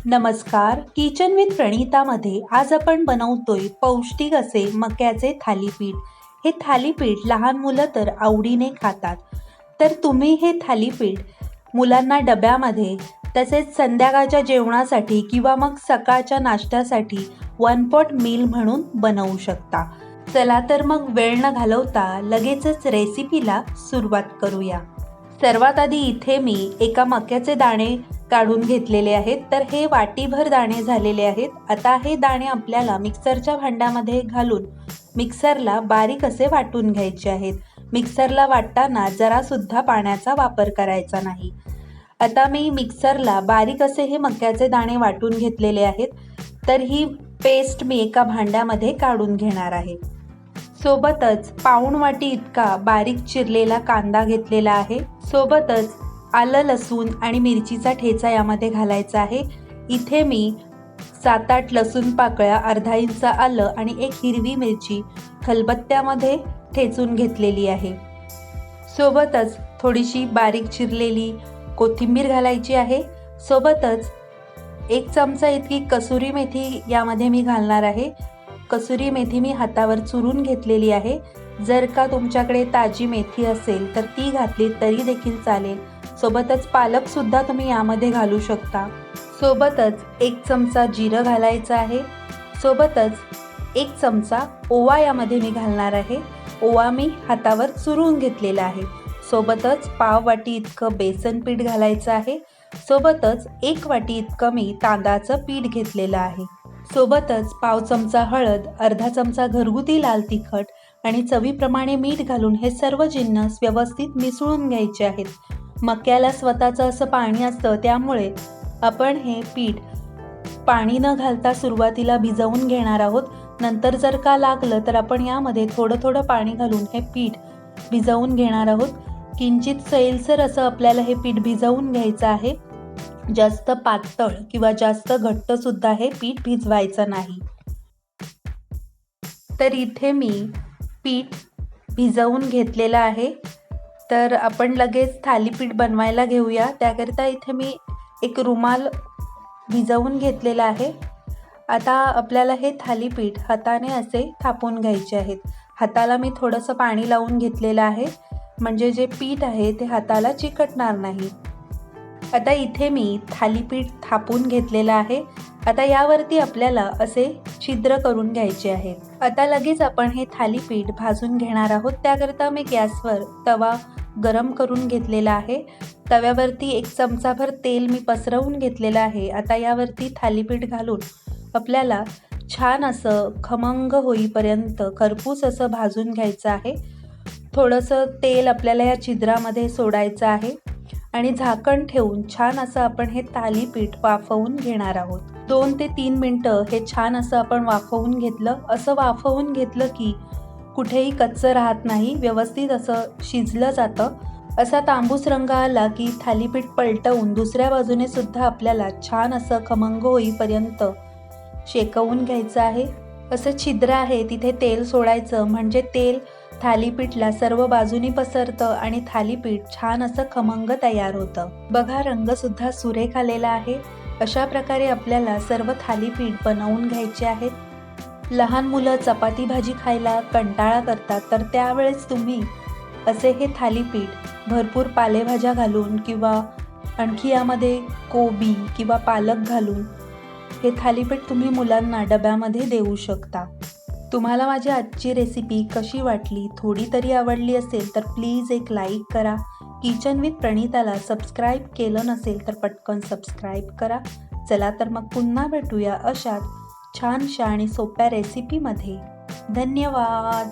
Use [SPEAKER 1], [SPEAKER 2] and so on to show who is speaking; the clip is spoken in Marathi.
[SPEAKER 1] नमस्कार, किचन विथ प्रणितामध्ये आज आपण बनवतोय पौष्टिक असे मक्याचे थालीपीठ. हे थालीपीठ लहान मुलं तर आवडीने खातात. तर तुम्ही हे थालीपीठ मुलांना डब्यामध्ये तसेच संध्याकाळच्या जेवणासाठी किंवा मग सकाळच्या नाश्त्यासाठी वन पॉट मील म्हणून बनवू शकता. चला तर मग वेळ न घालवता लगेचच रेसिपीला सुरुवात करूया. सर्वात आधी इथे मी एका मक्याचे दाणे काढून घेतलेले आहेत. तर हे वाटीभर दाणे झालेले आहेत. आता हे दाणे आपल्याला मिक्सरच्या भांड्यामध्ये घालून मिक्सरला बारीक असे वाटून घ्यायचे आहेत. मिक्सरला वाटताना जरासुद्धा पाण्याचा वापर करायचा नाही. आता मी मिक्सरला बारीक असे हे मक्याचे दाणे वाटून घेतलेले आहेत. तर ही पेस्ट मी एका भांड्यामध्ये काढून घेणार आहे. सोबतच पाऊण वाटी इतका बारीक चिरलेला कांदा घेतलेला आहे. सोबतच आलं, लसूण आणि मिरचीचा ठेचा यामध्ये घालायचा आहे. इथे मी 7-8 लसूण पाकळ्या, अर्धा इंच आलं आणि एक हिरवी मिरची खलबत्त्यामध्ये ठेचून घेतलेली आहे. सोबतच थोडीशी बारीक चिरलेली कोथिंबीर घालायची आहे. सोबतच 1 चमचा इतकी कसुरी मेथी यामध्ये मी घालणार आहे. कसुरी मेथी मी हातावर चुरून घेतलेली आहे. जर का तुमच्याकडे ताजी मेथी असेल तर ती घातली तरी देखील चालेल. सोबतच पालक सुद्धा तुम्ही यामध्ये घालू शकता. सोबतच 1 चमचा जिरं घालायचं आहे. सोबतच 1 चमचा ओवा यामध्ये मी घालणार आहे. ओवा मी हातावर चुरून घेतलेला आहे. सोबतच पाव वाटी इतकं बेसन पीठ घालायचं आहे. सोबतच 1 वाटी इतकं मी तांदळाचं पीठ घेतलेलं आहे. सोबतच पाव चमचा हळद, अर्धा चमचा घरगुती लाल तिखट आणि चवीप्रमाणे मीठ घालून हे सर्व जिन्नस व्यवस्थित मिसळून घ्यायचे आहेत. मक्याला स्वतःचं असं पाणी असतं, त्यामुळे आपण हे पीठ पाणी न घालता सुरुवातीला भिजवून घेणार आहोत. नंतर जर का लागलं तर आपण यामध्ये थोडं थोडं पाणी घालून हे पीठ भिजवून घेणार आहोत. किंचित सैलसर असं आपल्याला हे पीठ भिजवून घ्यायचं आहे. जास्त पातळ किंवा जास्त घट्ट सुद्धा हे पीठ भिजवायचं नाही. तर इथे मी पीठ भिजवून घेतलेलं आहे. तर आपण लगेच थालीपीठ बनवायला घेऊया. त्याकरिता इथे मी एक रुमाल भिजवून घेतलेला आहे. आता आपल्याला हे थालीपीठ हाताने असे थापून घ्यायचे आहेत. हाताला मी थोडंसं पाणी लावून घेतलेलं आहे, म्हणजे जे पीठ आहे ते हाताला चिकटणार नाही. आता इथे मी थालीपीठ थापून घेतलेलं आहे. आता यावरती आपल्याला असे छिद्र करून घ्यायचे आहेत. आता लगेच आपण हे थालीपीठ भाजून घेणार आहोत. त्याकरिता मी गॅसवर तवा गरम करून घेतलेला आहे. तव्यावरती 1 चमचाभर तेल मी पसरवून घेतलेलं आहे. आता यावरती थालीपीठ घालून आपल्याला छान असं खमंग होईपर्यंत खरपूस असं भाजून घ्यायचं आहे. थोडंसं तेल आपल्याला या छिद्रामध्ये सोडायचं आहे आणि झाकण ठेवून छान असं आपण हे थालीपीठ वाफवून घेणार आहोत. 2 ते 3 मिनटं हे छान असं आपण वाफवून घेतलं. असं वाफवून घेतलं की कुठेही कच्चं राहत नाही, व्यवस्थित असं शिजलं जातं. असा तांबूस रंग आला की थालीपीठ पलटवून दुसऱ्या बाजूने सुद्धा आपल्याला छान असं खमंग होईपर्यंत शेकवून घ्यायचं आहे. असं छिद्र आहे तिथे तेल सोडायचं, म्हणजे तेल थालीपीठला सर्व बाजूनी पसरतं आणि थालीपीठ छान असं खमंग तयार होतं. बघा, रंग सुद्धा सुरेख आलेला आहे. अशा प्रकारे आपल्याला सर्व थालीपीठ बनवून घ्यायचे आहेत. लहान मुलं चपाती भाजी खायला कंटाळा करतात, तर त्यावेळेस तुम्ही असे हे थालीपीठ भरपूर पालेभाज्या घालून किंवा आणखी यामध्ये कोबी किंवा पालक घालून हे थालीपीठ तुम्ही मुलांना डब्यामध्ये देऊ शकता. तुम्हाला माझी आजची रेसिपी कशी वाटली? थोडी तरी आवडली असेल तर प्लीज एक लाईक करा. किचन विथ प्रणिताला सबस्क्राईब केलं नसेल तर पटकन सबस्क्राईब करा. चला तर मग पुन्हा भेटूया अशाच छानशा आणि सोप्या रेसिपीमध्ये. धन्यवाद.